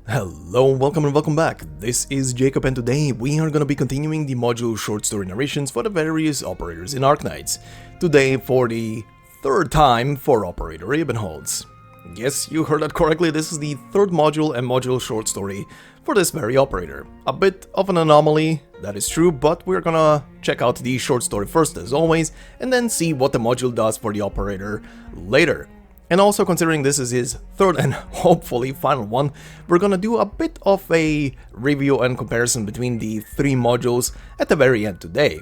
Hello, welcome and welcome back. This is Jacob and today we are gonna be continuing the module short story narrations for the various operators in Arknights. Today for the third time for operator Ebenholz. Yes, you heard that correctly, this is the third module and module short story for this very operator. A bit of an anomaly, that is true, but we're gonna check out the short story first as always, and then see what the module does for the operator later. And also considering this is his third and hopefully final one, we're gonna do a bit of a review and comparison between the three modules at the very end today.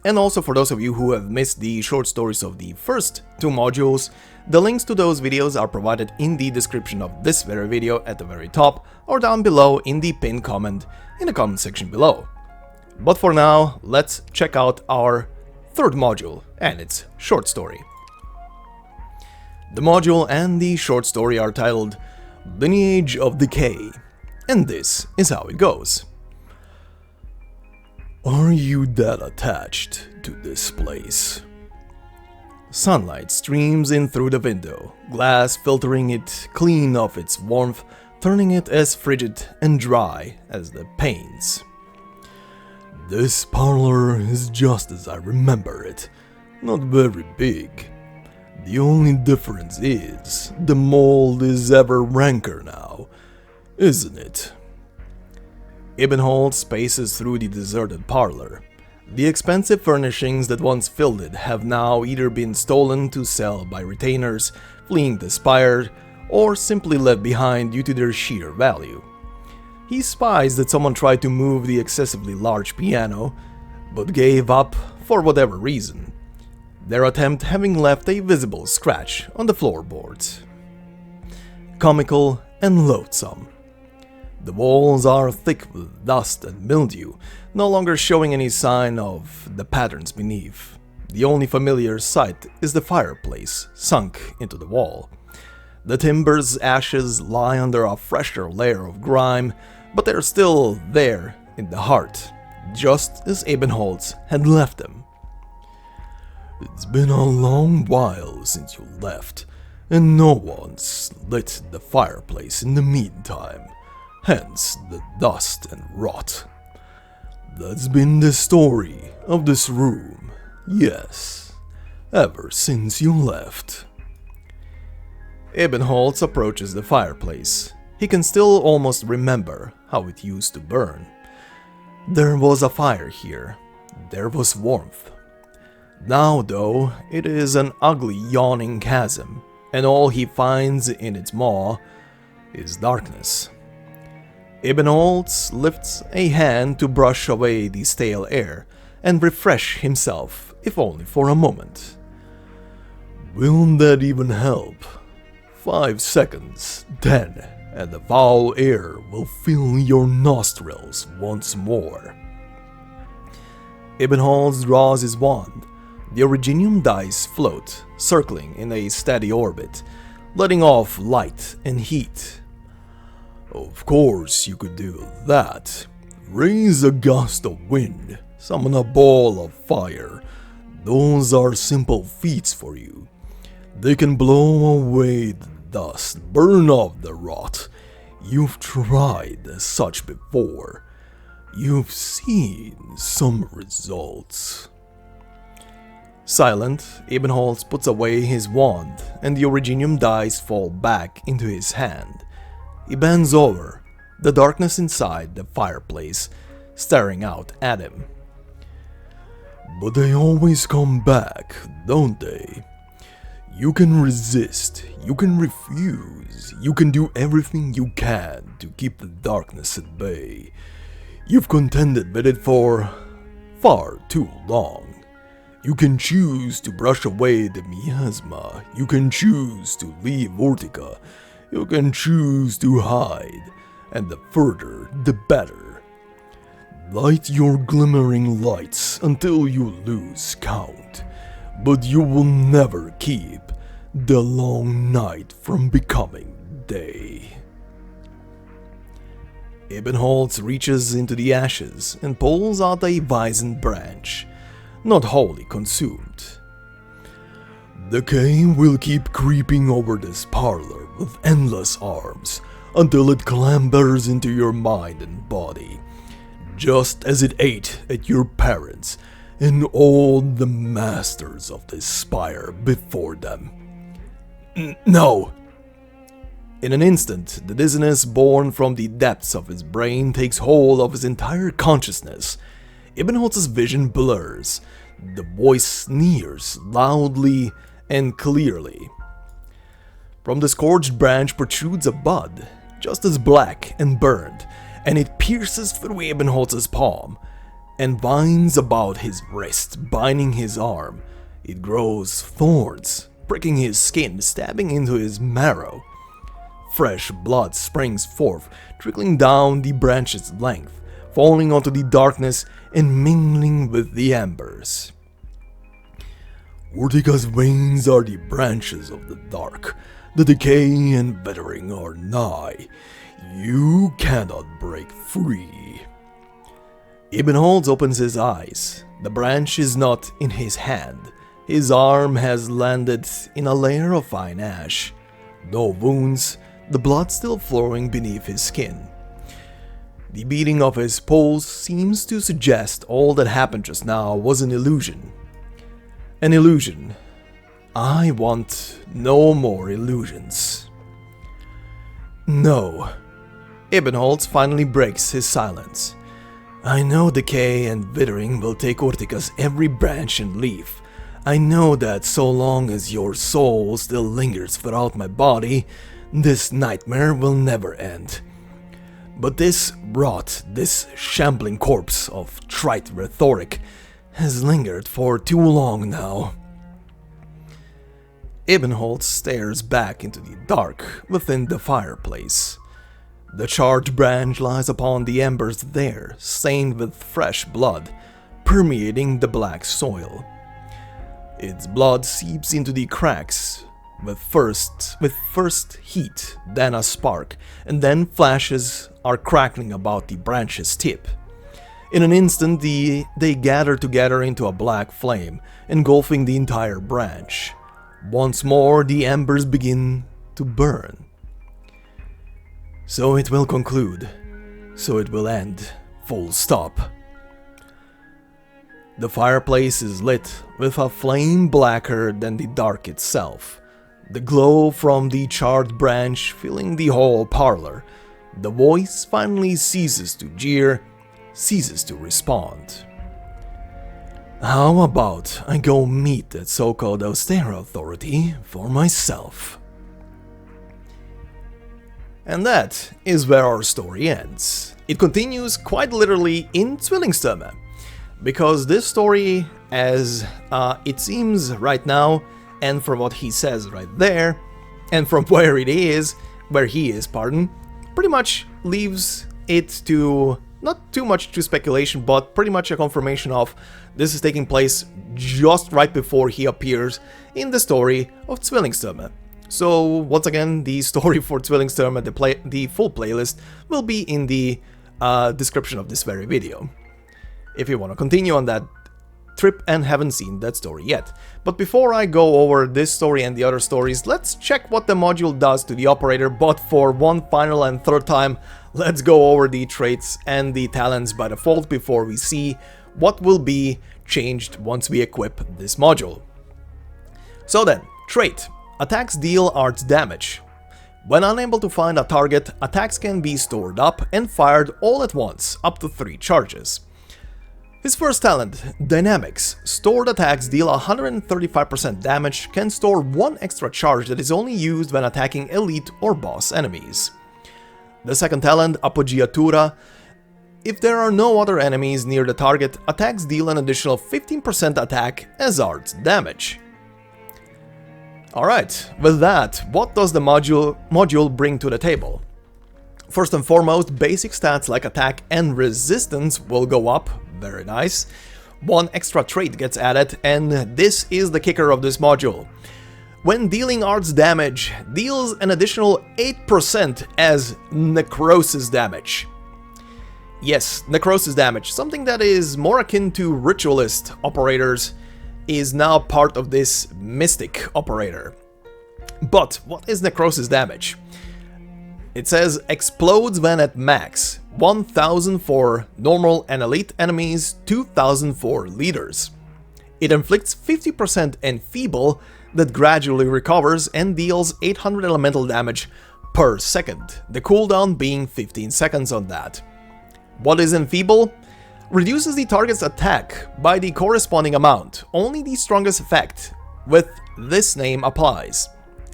And also for those of you who have missed the short stories of the first two modules, the links to those videos are provided in the description of this very video at the very top or down below in the pinned comment in the comment section below. But for now, let's check out our third module and its short story. The module and the short story are titled Lineage of Decay, and this is how it goes. Are you that attached to this place? Sunlight streams in through the window, glass filtering it clean of its warmth, turning it as frigid and dry as the panes. This parlor is just as I remember it, not very big. The only difference is, the mold is ever ranker now, isn't it? Ebenholz spaces through the deserted parlor. The expensive furnishings that once filled it have now either been stolen to sell by retainers fleeing the spire, or simply left behind due to their sheer value. He spies that someone tried to move the excessively large piano, but gave up for whatever reason. Their attempt having left a visible scratch on the floorboards. Comical and loathsome. The walls are thick with dust and mildew, no longer showing any sign of the patterns beneath. The only familiar sight is the fireplace, sunk into the wall. The timber's ashes lie under a fresher layer of grime, but they're still there in the heart, just as Ebenholz had left them. It's been a long while since you left, and no one's lit the fireplace in the meantime, hence the dust and rot. That's been the story of this room, yes, ever since you left. Ebenholz approaches the fireplace. He can still almost remember how it used to burn. There was a fire here, there was warmth. Now, though, it is an ugly yawning chasm, and all he finds in its maw is darkness. Ebenholz lifts a hand to brush away the stale air and refresh himself, if only for a moment. Will that even help? 5 seconds, 10, and the foul air will fill your nostrils once more. Ebenholz draws his wand. The originium dice float, circling in a steady orbit, letting off light and heat. Of course you could do that. Raise a gust of wind, summon a ball of fire. Those are simple feats for you. They can blow away the dust, burn off the rot. You've tried such before. You've seen some results. Silent, Ebenholz puts away his wand, and the originium dice fall back into his hand. He bends over, the darkness inside the fireplace, staring out at him. But they always come back, don't they? You can resist, you can refuse, you can do everything you can to keep the darkness at bay. You've contended with it for far too long. You can choose to brush away the miasma, you can choose to leave Urtica, you can choose to hide, and the further the better. Light your glimmering lights until you lose count, but you will never keep the long night from becoming day. Ebenholz reaches into the ashes and pulls out a wizened branch, not wholly consumed. Decay will keep creeping over this parlor with endless arms, until it clambers into your mind and body, just as it ate at your parents and all the masters of this spire before them. No! In an instant, the dizziness born from the depths of his brain takes hold of his entire consciousness. Ebenholz's vision blurs. The voice sneers loudly and clearly. From the scorched branch protrudes a bud, just as black and burned, and it pierces through Ebenholz's palm and winds about his wrist, binding his arm. It grows thorns, pricking his skin, stabbing into his marrow. Fresh blood springs forth, trickling down the branch's length, falling onto the darkness and mingling with the embers. Urtica's veins are the branches of the dark. The decay and withering are nigh. You cannot break free. Ebenholz opens his eyes. The branch is not in his hand. His arm has landed in a layer of fine ash. No wounds, the blood still flowing beneath his skin. The beating of his pulse seems to suggest all that happened just now was an illusion. An illusion. I want no more illusions. No. Ebenholz finally breaks his silence. I know decay and withering will take Urtica's every branch and leaf. I know that so long as your soul still lingers throughout my body, this nightmare will never end. But this rot, this shambling corpse of trite rhetoric, has lingered for too long now. Ebenholz stares back into the dark within the fireplace. The charred branch lies upon the embers there, stained with fresh blood, permeating the black soil. Its blood seeps into the cracks, with first heat, then a spark, and then flashes are crackling about the branch's tip. In an instant, they gather together into a black flame, engulfing the entire branch. Once more, the embers begin to burn. So it will conclude. So it will end. Full stop. The fireplace is lit with a flame blacker than the dark itself. The glow from the charred branch filling the whole parlor. The voice finally ceases to jeer, ceases to respond. How about I go meet that so-called austere authority for myself? And that is where our story ends. It continues quite literally in Zwillingstürme, because this story, as it seems right now, and from what he says right there, and from where he is, pretty much leaves it to not too much to speculation, but pretty much a confirmation of this is taking place just right before he appears in the story of Zwillingstürme. So once again, the story for Zwillingstürme, the full playlist, will be in the description of this very video, if you want to continue on that trip and haven't seen that story yet. But before I go over this story and the other stories, let's check what the module does to the operator, but for one final and third time, let's go over the traits and the talents by default before we see what will be changed once we equip this module. So then, trait. Attacks deal arts damage. When unable to find a target, attacks can be stored up and fired all at once, up to 3 charges. His first talent, Dynamics. Stored attacks deal 135% damage, can store 1 extra charge that is only used when attacking elite or boss enemies. The second talent, Appoggiatura. If there are no other enemies near the target, attacks deal an additional 15% attack as arts damage. Alright, with that, what does the module bring to the table? First and foremost, basic stats like attack and resistance will go up, very nice. 1 extra trait gets added, and this is the kicker of this module. When dealing arts damage, deals an additional 8% as necrosis damage. Yes, necrosis damage, something that is more akin to ritualist operators, is now part of this mystic operator. But what is necrosis damage? It says explodes when at max, 1000 for normal and elite enemies, 2000 for leaders. It inflicts 50% enfeeble that gradually recovers and deals 800 elemental damage per second, the cooldown being 15 seconds on that. What is enfeeble? Reduces the target's attack by the corresponding amount, only the strongest effect with this name applies,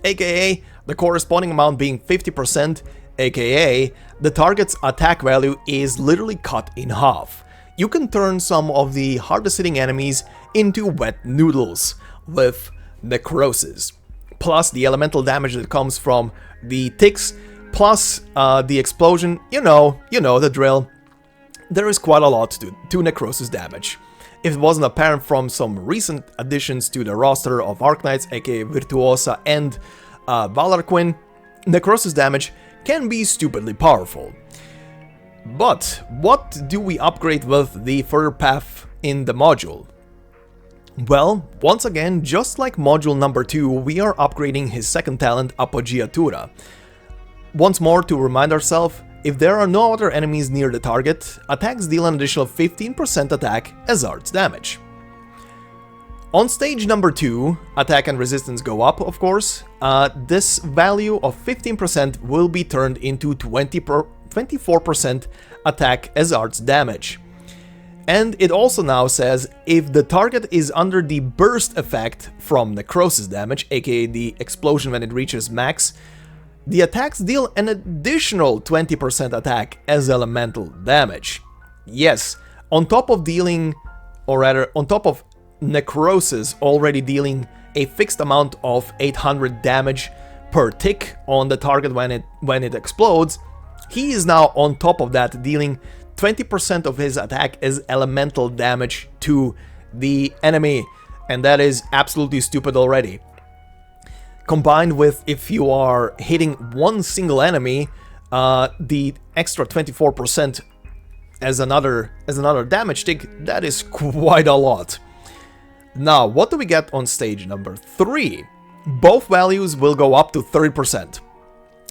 aka the corresponding amount being 50%, aka the target's attack value is literally cut in half. You can turn some of the hardest hitting enemies into wet noodles with necrosis, plus the elemental damage that comes from the ticks, plus the explosion, you know the drill. There is quite a lot to necrosis damage. If it wasn't apparent from some recent additions to the roster of Arknights, aka Virtuosa and Valor Quinn, necrosis damage can be stupidly powerful. But what do we upgrade with the further path in the module? Well, once again, just like module number 2, we are upgrading his second talent, Appoggiatura. Once more, to remind ourselves, if there are no other enemies near the target, attacks deal an additional 15% attack as arts damage. On stage number 2, attack and resistance go up, of course. This value of 15% will be turned into 24% attack as arts damage. And it also now says if the target is under the burst effect from necrosis damage, aka the explosion when it reaches max, the attacks deal an additional 20% attack as elemental damage. Yes, on top of dealing, or rather on top of necrosis already dealing a fixed amount of 800 damage per tick on the target when it explodes, he is now on top of that dealing 20% of his attack as elemental damage to the enemy, and that is absolutely stupid already. Combined with if you are hitting one single enemy, the extra 24% as another damage tick, that is quite a lot. Now, what do we get on stage number 3? Both values will go up to 30%.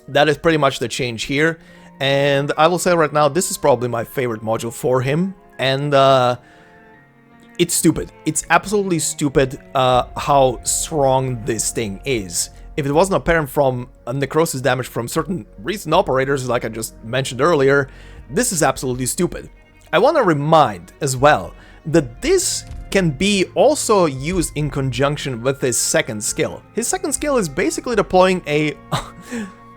That is pretty much the change here. And I will say right now, this is probably my favorite module for him, and it's stupid. It's absolutely stupid how strong this thing is. If it wasn't apparent from necrosis damage from certain recent operators, like I just mentioned earlier, this is absolutely stupid. I want to remind as well that this can be also used in conjunction with his second skill. His second skill is basically deploying a...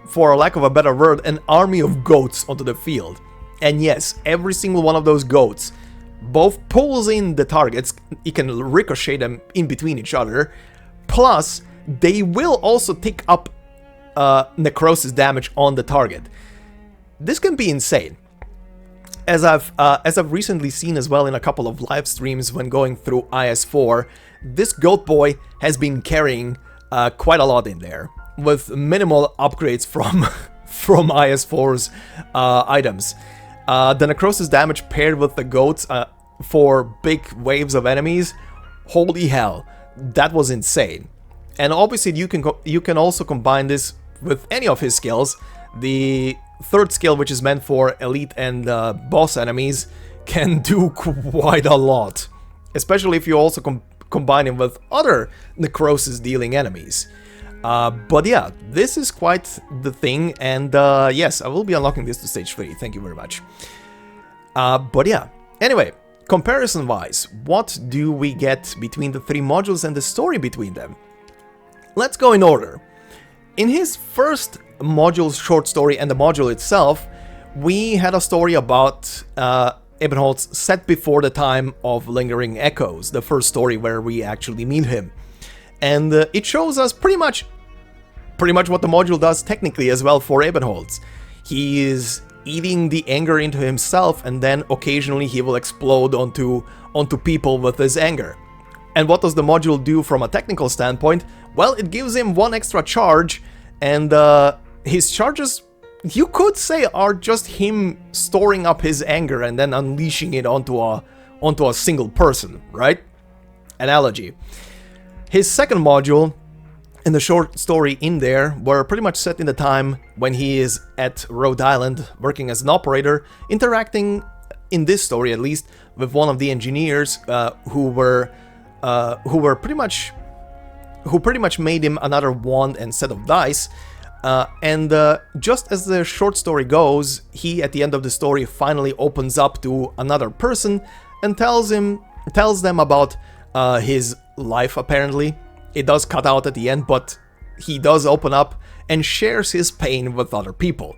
for lack of a better word, an army of goats onto the field. And yes, every single one of those goats both pulls in the targets, you can ricochet them in between each other, plus they will also take up necrosis damage on the target. This can be insane. As I've recently seen as well in a couple of live streams when going through IS4, this goat boy has been carrying quite a lot in there, with minimal upgrades from IS4's items. The necrosis damage paired with the goats for big waves of enemies, holy hell, that was insane. And obviously you can also combine this with any of his skills. The third skill, which is meant for elite and boss enemies, can do quite a lot, especially if you also combine him with other necrosis dealing enemies. But yeah, this is quite the thing, and yes, I will be unlocking this to stage 3, thank you very much. But yeah, anyway, comparison-wise, what do we get between the 3 modules and the story between them? Let's go in order. In his first module's short story and the module itself, we had a story about Ebenholz set before the time of Lingering Echoes, the first story where we actually meet him. And it shows us pretty much what the module does technically as well for Ebenholz. He is eating the anger into himself, and then occasionally he will explode onto people with his anger. And what does the module do from a technical standpoint? Well, it gives him 1 extra charge, and his charges, you could say, are just him storing up his anger and then unleashing it onto a single person, right? Analogy. His second module in the short story in there were pretty much set in the time when he is at Rhode Island working as an operator, interacting, in this story at least, with one of the engineers who pretty much made him another wand and set of dice. Just as the short story goes, he at the end of the story finally opens up to another person and tells them about his life. Apparently it does cut out at the end, but he does open up and shares his pain with other people.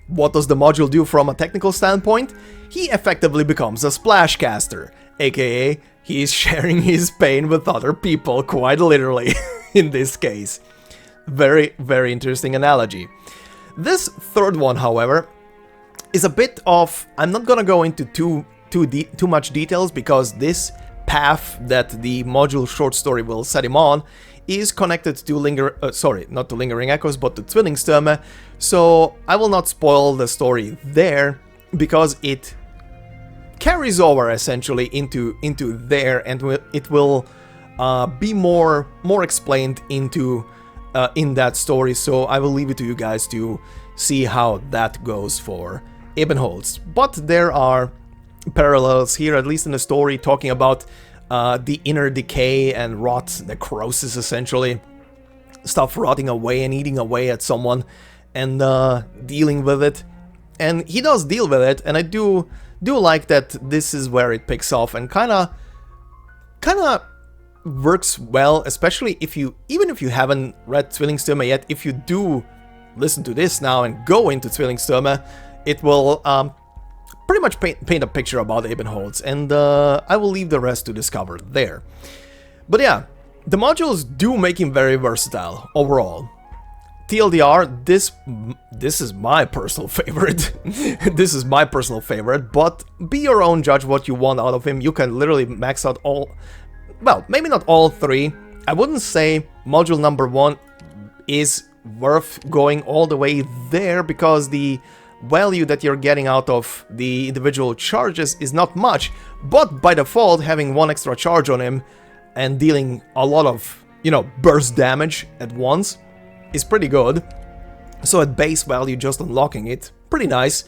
What does the module do from a technical standpoint? He effectively becomes a splash caster, aka he's sharing his pain with other people, quite literally in this case. Very, very interesting analogy. This third one, however, is a bit of... I'm not gonna go into too much details, because this path that the module short story will set him on is connected to not to Lingering Echoes, but to Tvillingstone, so I will not spoil the story there, because it carries over essentially into there, and it will be more explained into in that story, so I will leave it to you guys to see how that goes for Ebenholz. But there are parallels here, at least in the story, talking about the inner decay and rot, necrosis essentially, stuff rotting away and eating away at someone, and dealing with it. And he does deal with it, and I do like that this is where it picks off and kinda works well, especially even if you haven't read Tvillingstone yet. If you do listen to this now and go into Tvillingstone, it will pretty much paint a picture about Ebenholz, and I will leave the rest to discover there. But yeah, the modules do make him very versatile overall. TLDR, this is my personal favorite. This is my personal favorite, but be your own judge what you want out of him. You can literally max out all, well, maybe not all three. I wouldn't say module number 1 is worth going all the way there, because the value that you're getting out of the individual charges is not much, but by default having one extra charge on him and dealing a lot of, you know, burst damage at once is pretty good. So at base value, just unlocking it, pretty nice.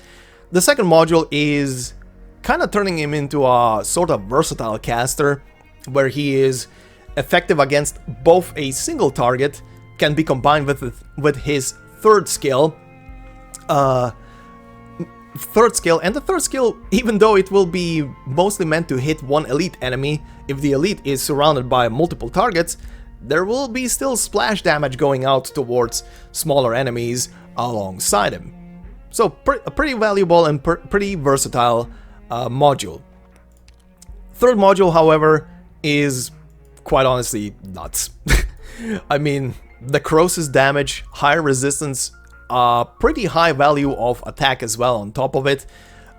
The second module is kind of turning him into a sort of versatile caster, where he is effective against both a single target, can be combined with his third skill, and the third skill, even though it will be mostly meant to hit one elite enemy, if the elite is surrounded by multiple targets, there will be still splash damage going out towards smaller enemies alongside him. So a pretty valuable and pretty versatile module. Third module, however, is quite honestly nuts. I mean, necrosis damage, high resistance, pretty high value of attack as well on top of it,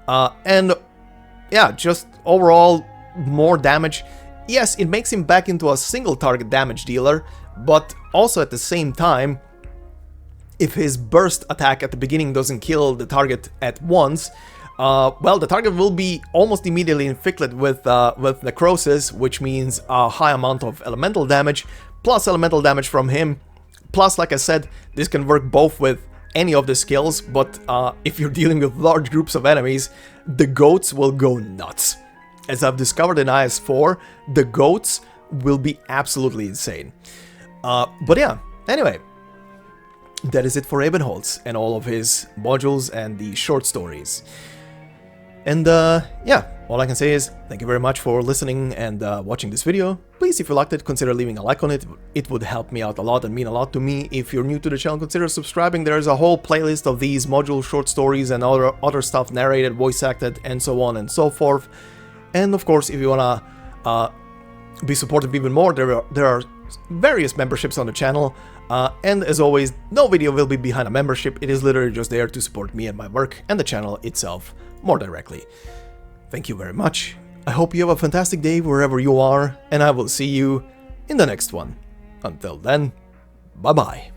and yeah, just overall more damage. Yes, it makes him back into a single target damage dealer, but also at the same time, if his burst attack at the beginning doesn't kill the target at once, well, the target will be almost immediately inflicted with necrosis, which means a high amount of elemental damage, plus elemental damage from him. Plus, like I said, this can work both with any of the skills, but if you're dealing with large groups of enemies, the goats will go nuts. As I've discovered in IS4, the goats will be absolutely insane. But yeah, anyway, that is it for Ebenholz and all of his modules and the short stories. And yeah, all I can say is thank you very much for listening and watching this video. Please, if you liked it, consider leaving a like on it. It would help me out a lot and mean a lot to me. If you're new to the channel, consider subscribing. There's a whole playlist of these module short stories and other stuff, narrated, voice acted, and so on and so forth. And of course, if you wanna be supportive even more, there are various memberships on the channel. And as always, no video will be behind a membership. It is literally just there to support me and my work and the channel itself more directly. Thank you very much. I hope you have a fantastic day wherever you are, and I will see you in the next one. Until then, bye bye.